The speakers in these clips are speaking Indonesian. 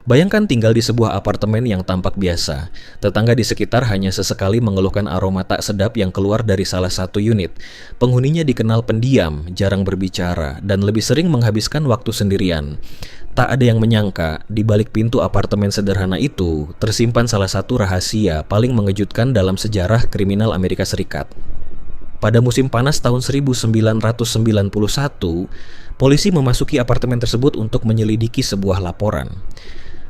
Bayangkan tinggal di sebuah apartemen yang tampak biasa. Tetangga di sekitar hanya sesekali mengeluhkan aroma tak sedap yang keluar dari salah satu unit. Penghuninya dikenal pendiam, jarang berbicara, dan lebih sering menghabiskan waktu sendirian. Tak ada yang menyangka, di balik pintu apartemen sederhana itu, tersimpan salah satu rahasia paling mengejutkan dalam sejarah kriminal Amerika Serikat. Pada musim panas tahun 1991, polisi memasuki apartemen tersebut untuk menyelidiki sebuah laporan.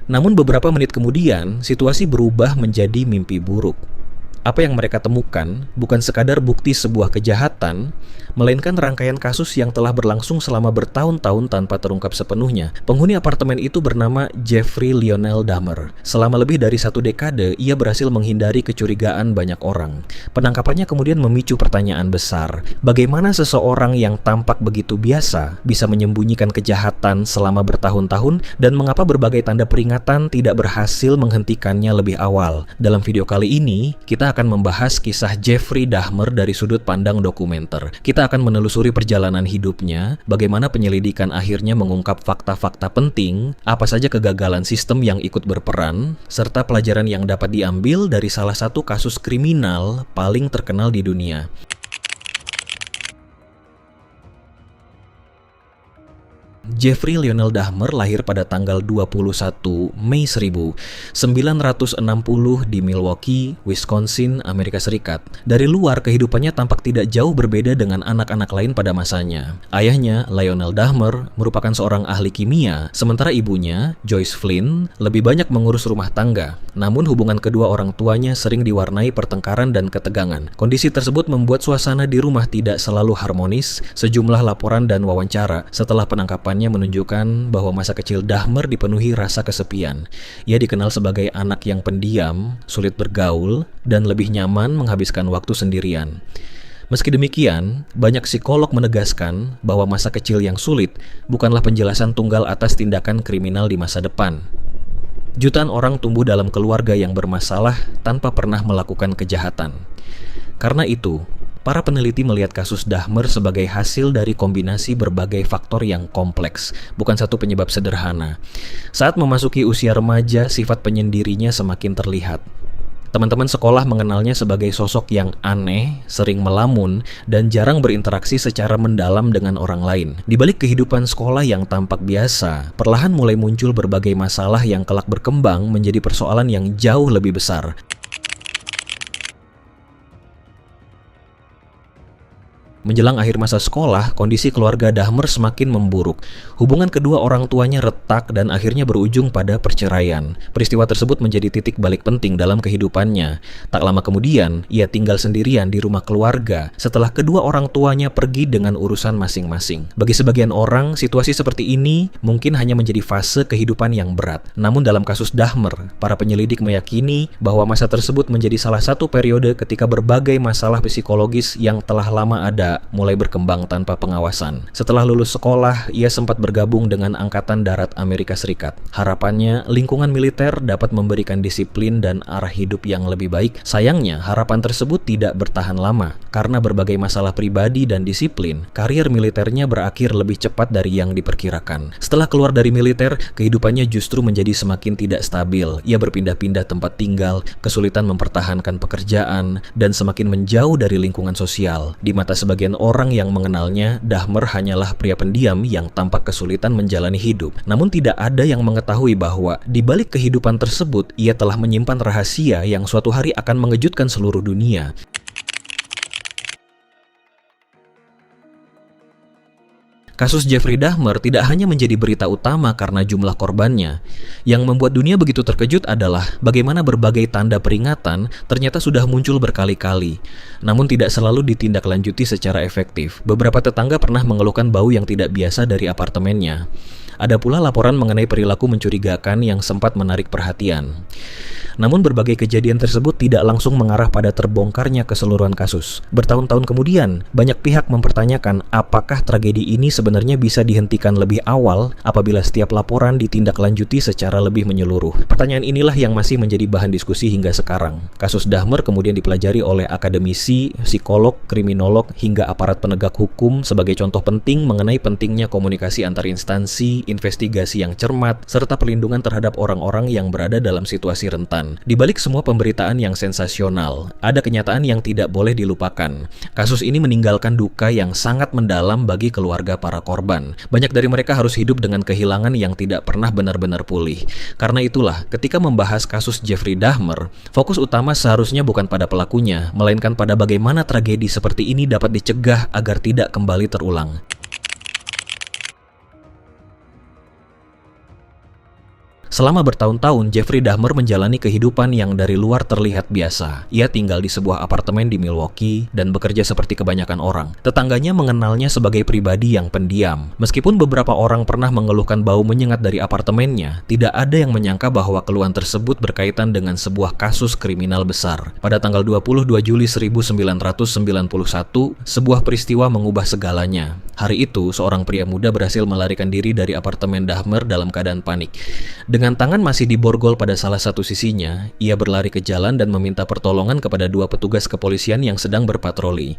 Namun beberapa menit kemudian, situasi berubah menjadi mimpi buruk. Apa yang mereka temukan bukan sekadar bukti sebuah kejahatan, melainkan rangkaian kasus yang telah berlangsung selama bertahun-tahun tanpa terungkap sepenuhnya. Penghuni apartemen itu bernama Jeffrey Lionel Dahmer. Selama lebih dari 1 dekade, ia berhasil menghindari kecurigaan banyak orang. Penangkapannya kemudian memicu pertanyaan besar. Bagaimana seseorang yang tampak begitu biasa bisa menyembunyikan kejahatan selama bertahun-tahun, dan mengapa berbagai tanda peringatan tidak berhasil menghentikannya lebih awal? Dalam video kali ini, kita akan membahas kisah Jeffrey Dahmer dari sudut pandang dokumenter. Kita akan menelusuri perjalanan hidupnya, bagaimana penyelidikan akhirnya mengungkap fakta-fakta penting, apa saja kegagalan sistem yang ikut berperan, serta pelajaran yang dapat diambil dari salah satu kasus kriminal paling terkenal di dunia. Jeffrey Lionel Dahmer lahir pada tanggal 21 Mei 1960 di Milwaukee, Wisconsin, Amerika Serikat. Dari luar, kehidupannya tampak tidak jauh berbeda dengan anak-anak lain pada masanya. Ayahnya, Lionel Dahmer, merupakan seorang ahli kimia, sementara ibunya, Joyce Flynn, lebih banyak mengurus rumah tangga. Namun hubungan kedua orang tuanya sering diwarnai pertengkaran dan ketegangan. Kondisi tersebut membuat suasana di rumah tidak selalu harmonis. Sejumlah laporan dan wawancara setelah penangkapan menunjukkan bahwa masa kecil Dahmer dipenuhi rasa kesepian. Ia dikenal sebagai anak yang pendiam, sulit bergaul, dan lebih nyaman menghabiskan waktu sendirian. Meski demikian, banyak psikolog menegaskan bahwa masa kecil yang sulit bukanlah penjelasan tunggal atas tindakan kriminal di masa depan. Jutaan orang tumbuh dalam keluarga yang bermasalah tanpa pernah melakukan kejahatan. Karena itu, para peneliti melihat kasus Dahmer sebagai hasil dari kombinasi berbagai faktor yang kompleks, bukan satu penyebab sederhana. Saat memasuki usia remaja, sifat penyendirinya semakin terlihat. Teman-teman sekolah mengenalnya sebagai sosok yang aneh, sering melamun, dan jarang berinteraksi secara mendalam dengan orang lain. Di balik kehidupan sekolah yang tampak biasa, perlahan mulai muncul berbagai masalah yang kelak berkembang menjadi persoalan yang jauh lebih besar. Menjelang akhir masa sekolah, kondisi keluarga Dahmer semakin memburuk. Hubungan kedua orang tuanya retak dan akhirnya berujung pada perceraian. Peristiwa tersebut menjadi titik balik penting dalam kehidupannya. Tak lama kemudian, ia tinggal sendirian di rumah keluarga setelah kedua orang tuanya pergi dengan urusan masing-masing. Bagi sebagian orang, situasi seperti ini mungkin hanya menjadi fase kehidupan yang berat. Namun dalam kasus Dahmer, para penyelidik meyakini bahwa masa tersebut menjadi salah satu periode ketika berbagai masalah psikologis yang telah lama ada mulai berkembang tanpa pengawasan. Setelah lulus sekolah, ia sempat bergabung dengan Angkatan Darat Amerika Serikat. Harapannya, lingkungan militer dapat memberikan disiplin dan arah hidup yang lebih baik. Sayangnya, harapan tersebut tidak bertahan lama. Karena berbagai masalah pribadi dan disiplin, karir militernya berakhir lebih cepat dari yang diperkirakan. Setelah keluar dari militer, kehidupannya justru menjadi semakin tidak stabil. Ia berpindah-pindah tempat tinggal, kesulitan mempertahankan pekerjaan, dan semakin menjauh dari lingkungan sosial. Di mata sebagian orang yang mengenalnya, Dahmer hanyalah pria pendiam yang tampak kesulitan menjalani hidup. Namun tidak ada yang mengetahui bahwa di balik kehidupan tersebut, ia telah menyimpan rahasia yang suatu hari akan mengejutkan seluruh dunia. Kasus Jeffrey Dahmer tidak hanya menjadi berita utama karena jumlah korbannya. Yang membuat dunia begitu terkejut adalah bagaimana berbagai tanda peringatan ternyata sudah muncul berkali-kali, namun tidak selalu ditindaklanjuti secara efektif. Beberapa tetangga pernah mengeluhkan bau yang tidak biasa dari apartemennya. Ada pula laporan mengenai perilaku mencurigakan yang sempat menarik perhatian. Namun berbagai kejadian tersebut tidak langsung mengarah pada terbongkarnya keseluruhan kasus. Bertahun-tahun kemudian, banyak pihak mempertanyakan apakah tragedi ini sebenarnya bisa dihentikan lebih awal apabila setiap laporan ditindaklanjuti secara lebih menyeluruh. Pertanyaan inilah yang masih menjadi bahan diskusi hingga sekarang. Kasus Dahmer kemudian dipelajari oleh akademisi, psikolog, kriminolog, hingga aparat penegak hukum sebagai contoh penting mengenai pentingnya komunikasi antar instansi, investigasi yang cermat, serta perlindungan terhadap orang-orang yang berada dalam situasi rentan. Di balik semua pemberitaan yang sensasional, ada kenyataan yang tidak boleh dilupakan. Kasus ini meninggalkan duka yang sangat mendalam bagi keluarga para korban. Banyak dari mereka harus hidup dengan kehilangan yang tidak pernah benar-benar pulih. Karena itulah, ketika membahas kasus Jeffrey Dahmer, fokus utama seharusnya bukan pada pelakunya, melainkan pada bagaimana tragedi seperti ini dapat dicegah agar tidak kembali terulang. Selama bertahun-tahun, Jeffrey Dahmer menjalani kehidupan yang dari luar terlihat biasa. Ia tinggal di sebuah apartemen di Milwaukee dan bekerja seperti kebanyakan orang. Tetangganya mengenalnya sebagai pribadi yang pendiam. Meskipun beberapa orang pernah mengeluhkan bau menyengat dari apartemennya, tidak ada yang menyangka bahwa keluhan tersebut berkaitan dengan sebuah kasus kriminal besar. Pada tanggal 22 Juli 1991, sebuah peristiwa mengubah segalanya. Hari itu, seorang pria muda berhasil melarikan diri dari apartemen Dahmer dalam keadaan panik. Dengan tangan masih diborgol pada salah satu sisinya, ia berlari ke jalan dan meminta pertolongan kepada dua petugas kepolisian yang sedang berpatroli.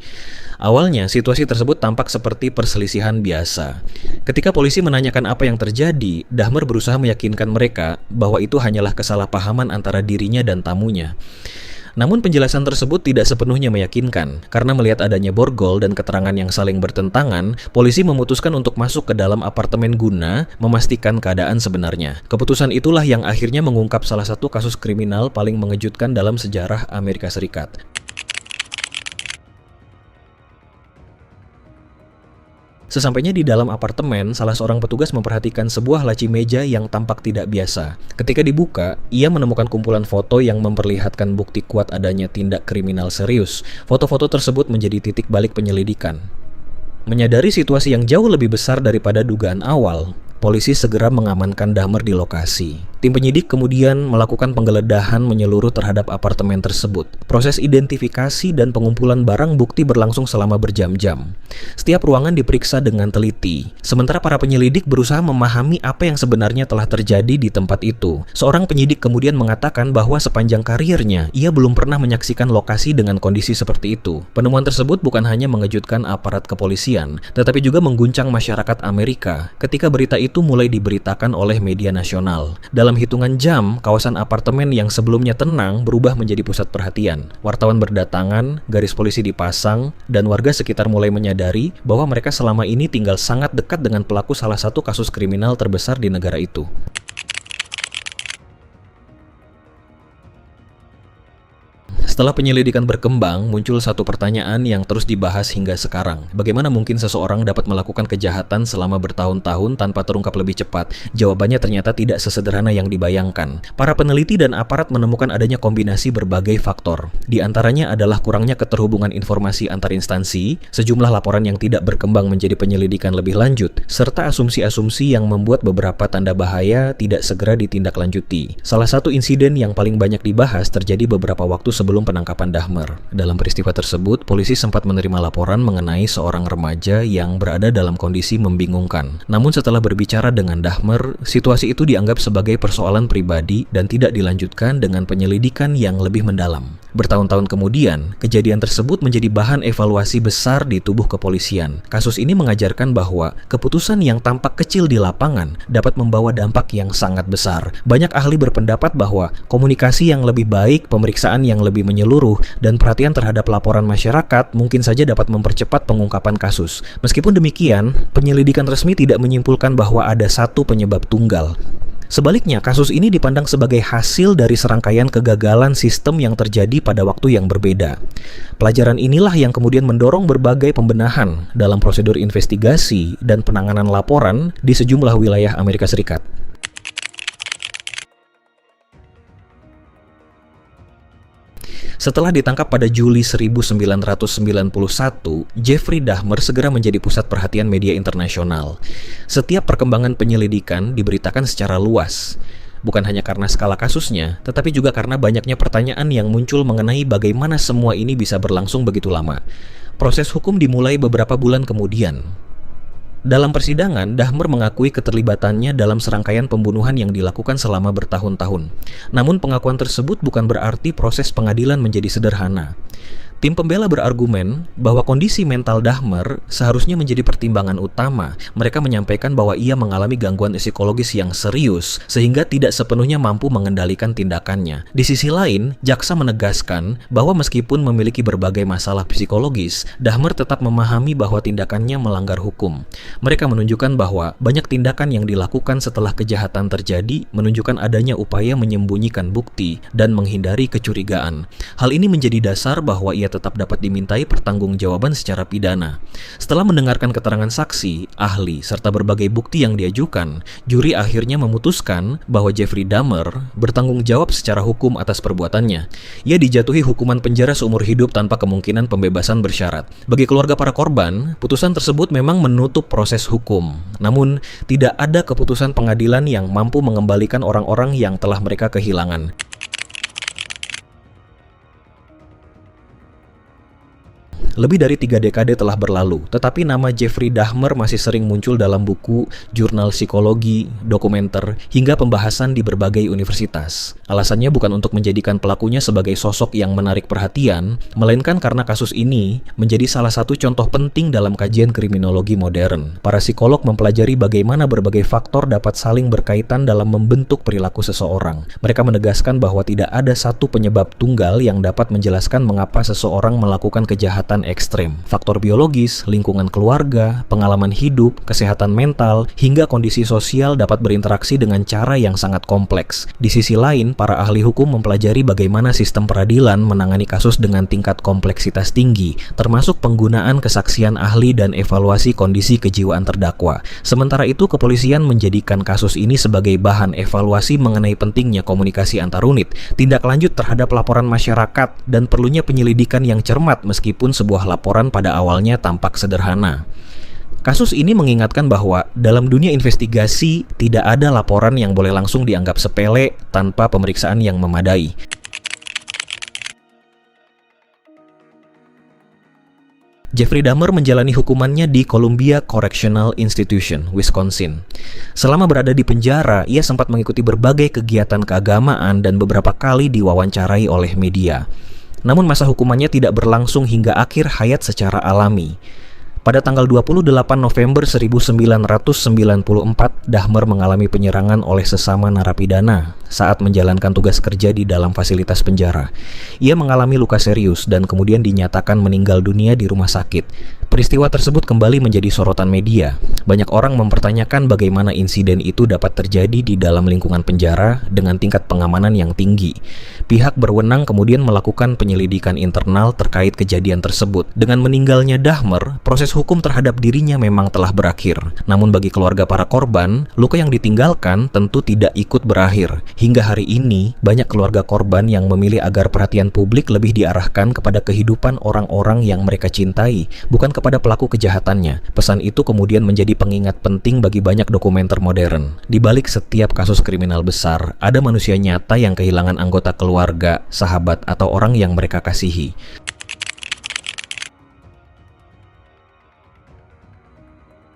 Awalnya, situasi tersebut tampak seperti perselisihan biasa. Ketika polisi menanyakan apa yang terjadi, Dahmer berusaha meyakinkan mereka bahwa itu hanyalah kesalahpahaman antara dirinya dan tamunya. Namun penjelasan tersebut tidak sepenuhnya meyakinkan. Karena melihat adanya borgol dan keterangan yang saling bertentangan, polisi memutuskan untuk masuk ke dalam apartemen guna memastikan keadaan sebenarnya. Keputusan itulah yang akhirnya mengungkap salah satu kasus kriminal paling mengejutkan dalam sejarah Amerika Serikat. Sesampainya di dalam apartemen, salah seorang petugas memperhatikan sebuah laci meja yang tampak tidak biasa. Ketika dibuka, ia menemukan kumpulan foto yang memperlihatkan bukti kuat adanya tindak kriminal serius. Foto-foto tersebut menjadi titik balik penyelidikan. Menyadari situasi yang jauh lebih besar daripada dugaan awal, polisi segera mengamankan Dahmer di lokasi. Tim penyidik kemudian melakukan penggeledahan menyeluruh terhadap apartemen tersebut. Proses identifikasi dan pengumpulan barang bukti berlangsung selama berjam-jam. Setiap ruangan diperiksa dengan teliti. Sementara para penyelidik berusaha memahami apa yang sebenarnya telah terjadi di tempat itu. Seorang penyidik kemudian mengatakan bahwa sepanjang karirnya, ia belum pernah menyaksikan lokasi dengan kondisi seperti itu. Penemuan tersebut bukan hanya mengejutkan aparat kepolisian, tetapi juga mengguncang masyarakat Amerika ketika berita itu mulai diberitakan oleh media nasional. Dalam hitungan jam, kawasan apartemen yang sebelumnya tenang berubah menjadi pusat perhatian. Wartawan berdatangan, garis polisi dipasang, dan warga sekitar mulai menyadari bahwa mereka selama ini tinggal sangat dekat dengan pelaku salah satu kasus kriminal terbesar di negara itu. Setelah penyelidikan berkembang, muncul satu pertanyaan yang terus dibahas hingga sekarang. Bagaimana mungkin seseorang dapat melakukan kejahatan selama bertahun-tahun tanpa terungkap lebih cepat? Jawabannya ternyata tidak sesederhana yang dibayangkan. Para peneliti dan aparat menemukan adanya kombinasi berbagai faktor. Di antaranya adalah kurangnya keterhubungan informasi antar instansi, sejumlah laporan yang tidak berkembang menjadi penyelidikan lebih lanjut, serta asumsi-asumsi yang membuat beberapa tanda bahaya tidak segera ditindaklanjuti. Salah satu insiden yang paling banyak dibahas terjadi beberapa waktu sebelum penangkapan Dahmer. Dalam peristiwa tersebut, polisi sempat menerima laporan mengenai seorang remaja yang berada dalam kondisi membingungkan. Namun setelah berbicara dengan Dahmer, situasi itu dianggap sebagai persoalan pribadi dan tidak dilanjutkan dengan penyelidikan yang lebih mendalam. Bertahun-tahun kemudian, kejadian tersebut menjadi bahan evaluasi besar di tubuh kepolisian. Kasus ini mengajarkan bahwa keputusan yang tampak kecil di lapangan dapat membawa dampak yang sangat besar. Banyak ahli berpendapat bahwa komunikasi yang lebih baik, pemeriksaan yang lebih menyeluruh, dan perhatian terhadap laporan masyarakat mungkin saja dapat mempercepat pengungkapan kasus. Meskipun demikian, penyelidikan resmi tidak menyimpulkan bahwa ada satu penyebab tunggal. Sebaliknya, kasus ini dipandang sebagai hasil dari serangkaian kegagalan sistem yang terjadi pada waktu yang berbeda. Pelajaran inilah yang kemudian mendorong berbagai pembenahan dalam prosedur investigasi dan penanganan laporan di sejumlah wilayah Amerika Serikat. Setelah ditangkap pada Juli 1991, Jeffrey Dahmer segera menjadi pusat perhatian media internasional. Setiap perkembangan penyelidikan diberitakan secara luas. Bukan hanya karena skala kasusnya, tetapi juga karena banyaknya pertanyaan yang muncul mengenai bagaimana semua ini bisa berlangsung begitu lama. Proses hukum dimulai beberapa bulan kemudian. Dalam persidangan, Dahmer mengakui keterlibatannya dalam serangkaian pembunuhan yang dilakukan selama bertahun-tahun. Namun pengakuan tersebut bukan berarti proses pengadilan menjadi sederhana. Tim pembela berargumen bahwa kondisi mental Dahmer seharusnya menjadi pertimbangan utama. Mereka menyampaikan bahwa ia mengalami gangguan psikologis yang serius sehingga tidak sepenuhnya mampu mengendalikan tindakannya. Di sisi lain, jaksa menegaskan bahwa meskipun memiliki berbagai masalah psikologis, Dahmer tetap memahami bahwa tindakannya melanggar hukum. Mereka menunjukkan bahwa banyak tindakan yang dilakukan setelah kejahatan terjadi menunjukkan adanya upaya menyembunyikan bukti dan menghindari kecurigaan. Hal ini menjadi dasar bahwa ia tetap dapat dimintai pertanggungjawaban secara pidana. Setelah mendengarkan keterangan saksi, ahli, serta berbagai bukti yang diajukan, juri akhirnya memutuskan bahwa Jeffrey Dahmer bertanggung jawab secara hukum atas perbuatannya. Ia dijatuhi hukuman penjara seumur hidup tanpa kemungkinan pembebasan bersyarat. Bagi keluarga para korban, putusan tersebut memang menutup proses hukum. Namun, tidak ada keputusan pengadilan yang mampu mengembalikan orang-orang yang telah mereka kehilangan. Lebih dari 3 dekade telah berlalu, tetapi nama Jeffrey Dahmer masih sering muncul dalam buku, jurnal psikologi, dokumenter, hingga pembahasan di berbagai universitas. Alasannya bukan untuk menjadikan pelakunya sebagai sosok yang menarik perhatian, melainkan karena kasus ini menjadi salah satu contoh penting dalam kajian kriminologi modern. Para psikolog mempelajari bagaimana berbagai faktor dapat saling berkaitan dalam membentuk perilaku seseorang. Mereka menegaskan bahwa tidak ada satu penyebab tunggal yang dapat menjelaskan mengapa seseorang melakukan kejahatan ekstrem. Faktor biologis, lingkungan keluarga, pengalaman hidup, kesehatan mental, hingga kondisi sosial dapat berinteraksi dengan cara yang sangat kompleks. Di sisi lain, para ahli hukum mempelajari bagaimana sistem peradilan menangani kasus dengan tingkat kompleksitas tinggi, termasuk penggunaan kesaksian ahli dan evaluasi kondisi kejiwaan terdakwa. Sementara itu, kepolisian menjadikan kasus ini sebagai bahan evaluasi mengenai pentingnya komunikasi antar unit, tindak lanjut terhadap laporan masyarakat, dan perlunya penyelidikan yang cermat meskipun sebuah laporan pada awalnya tampak sederhana. Kasus ini mengingatkan bahwa dalam dunia investigasi tidak ada laporan yang boleh langsung dianggap sepele tanpa pemeriksaan yang memadai. Jeffrey Dahmer menjalani hukumannya di Columbia Correctional Institution, Wisconsin. Selama berada di penjara, ia sempat mengikuti berbagai kegiatan keagamaan dan beberapa kali diwawancarai oleh media. Namun masa hukumannya tidak berlangsung hingga akhir hayat secara alami. Pada tanggal 28 November 1994, Dahmer mengalami penyerangan oleh sesama narapidana saat menjalankan tugas kerja di dalam fasilitas penjara. Ia mengalami luka serius dan kemudian dinyatakan meninggal dunia di rumah sakit. Peristiwa tersebut kembali menjadi sorotan media. Banyak orang mempertanyakan bagaimana insiden itu dapat terjadi di dalam lingkungan penjara dengan tingkat pengamanan yang tinggi. Pihak berwenang kemudian melakukan penyelidikan internal terkait kejadian tersebut. Dengan meninggalnya Dahmer, proses hukum terhadap dirinya memang telah berakhir. Namun bagi keluarga para korban, luka yang ditinggalkan tentu tidak ikut berakhir. Hingga hari ini, banyak keluarga korban yang memilih agar perhatian publik lebih diarahkan kepada kehidupan orang-orang yang mereka cintai, bukan kepada pelaku kejahatannya. Pesan itu kemudian menjadi pengingat penting bagi banyak dokumenter modern. Di balik setiap kasus kriminal besar, ada manusia nyata yang kehilangan anggota keluarga, sahabat, atau orang yang mereka kasihi.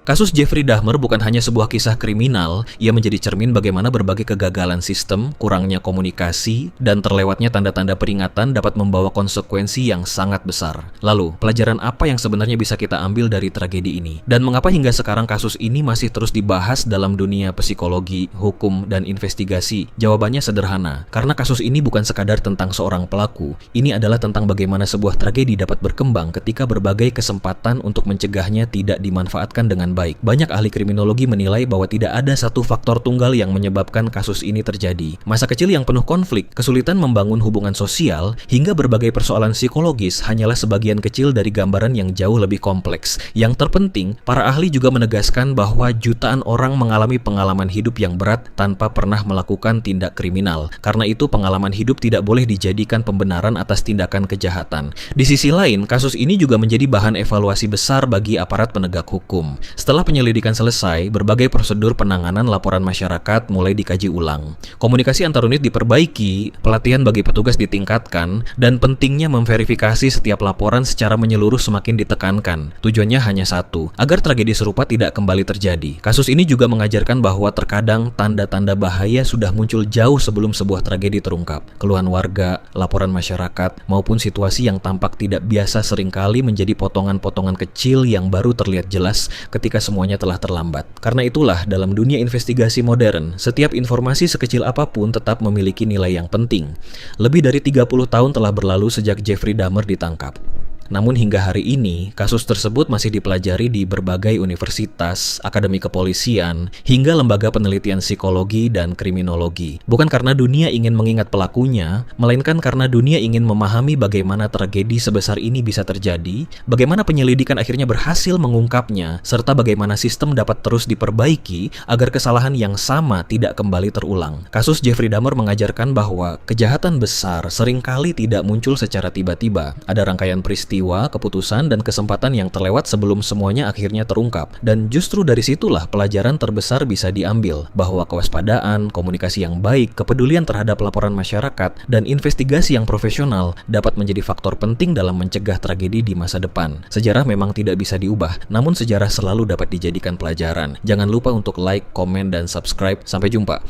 Kasus Jeffrey Dahmer bukan hanya sebuah kisah kriminal, ia menjadi cermin bagaimana berbagai kegagalan sistem, kurangnya komunikasi, dan terlewatnya tanda-tanda peringatan dapat membawa konsekuensi yang sangat besar. Lalu, pelajaran apa yang sebenarnya bisa kita ambil dari tragedi ini? Dan mengapa hingga sekarang kasus ini masih terus dibahas dalam dunia psikologi, hukum, dan investigasi? Jawabannya sederhana, karena kasus ini bukan sekadar tentang seorang pelaku. Ini adalah tentang bagaimana sebuah tragedi dapat berkembang ketika berbagai kesempatan untuk mencegahnya tidak dimanfaatkan dengan baik. Banyak ahli kriminologi menilai bahwa tidak ada satu faktor tunggal yang menyebabkan kasus ini terjadi. Masa kecil yang penuh konflik, kesulitan membangun hubungan sosial, hingga berbagai persoalan psikologis hanyalah sebagian kecil dari gambaran yang jauh lebih kompleks. Yang terpenting, para ahli juga menegaskan bahwa jutaan orang mengalami pengalaman hidup yang berat tanpa pernah melakukan tindak kriminal. Karena itu, pengalaman hidup tidak boleh dijadikan pembenaran atas tindakan kejahatan. Di sisi lain, kasus ini juga menjadi bahan evaluasi besar bagi aparat penegak hukum. Setelah penyelidikan selesai, berbagai prosedur penanganan laporan masyarakat mulai dikaji ulang. Komunikasi antar unit diperbaiki, pelatihan bagi petugas ditingkatkan, dan pentingnya memverifikasi setiap laporan secara menyeluruh semakin ditekankan. Tujuannya hanya satu, agar tragedi serupa tidak kembali terjadi. Kasus ini juga mengajarkan bahwa terkadang tanda-tanda bahaya sudah muncul jauh sebelum sebuah tragedi terungkap. Keluhan warga, laporan masyarakat, maupun situasi yang tampak tidak biasa seringkali menjadi potongan-potongan kecil yang baru terlihat jelas ketika semuanya telah terlambat. Karena itulah, dalam dunia investigasi modern, setiap informasi sekecil apapun tetap memiliki nilai yang penting. Lebih dari 30 tahun telah berlalu sejak Jeffrey Dahmer ditangkap. Namun hingga hari ini, kasus tersebut masih dipelajari di berbagai universitas, akademi kepolisian, hingga lembaga penelitian psikologi dan kriminologi. Bukan karena dunia ingin mengingat pelakunya, melainkan karena dunia ingin memahami bagaimana tragedi sebesar ini bisa terjadi, bagaimana penyelidikan akhirnya berhasil mengungkapnya, serta bagaimana sistem dapat terus diperbaiki agar kesalahan yang sama tidak kembali terulang. Kasus Jeffrey Dahmer mengajarkan bahwa kejahatan besar seringkali tidak muncul secara tiba-tiba. Ada rangkaian peristiwa, keputusan, dan kesempatan yang terlewat sebelum semuanya akhirnya terungkap. Dan justru dari situlah pelajaran terbesar bisa diambil, bahwa kewaspadaan, komunikasi yang baik, kepedulian terhadap laporan masyarakat, dan investigasi yang profesional dapat menjadi faktor penting dalam mencegah tragedi di masa depan. Sejarah memang tidak bisa diubah, namun sejarah selalu dapat dijadikan pelajaran. Jangan lupa untuk like, komen, dan subscribe. Sampai jumpa.